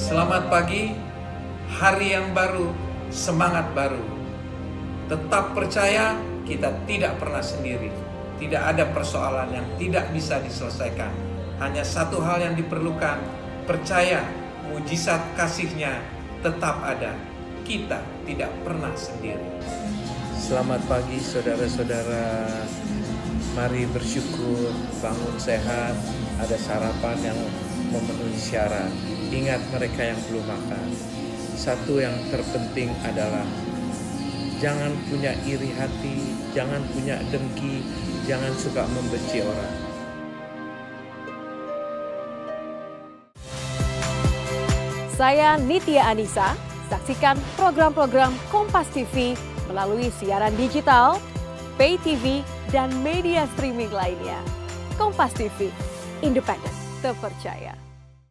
Selamat pagi, hari yang baru, semangat baru. Tetap percaya kita tidak pernah sendiri. Tidak ada persoalan yang tidak bisa diselesaikan. Hanya satu hal yang diperlukan, percaya mujizat kasih-Nya tetap ada. Kita tidak pernah sendiri. Selamat pagi saudara-saudara. Mari bersyukur, bangun sehat, ada sarapan yang memenuhi syarat. Ingat mereka yang belum makan. Satu yang terpenting adalah jangan punya iri hati, jangan punya dengki, jangan suka membenci orang. Saya Nitya Anissa, saksikan program-program Kompas TV melalui siaran digital, pay TV, dan media streaming lainnya. Kompas TV, independen, terpercaya.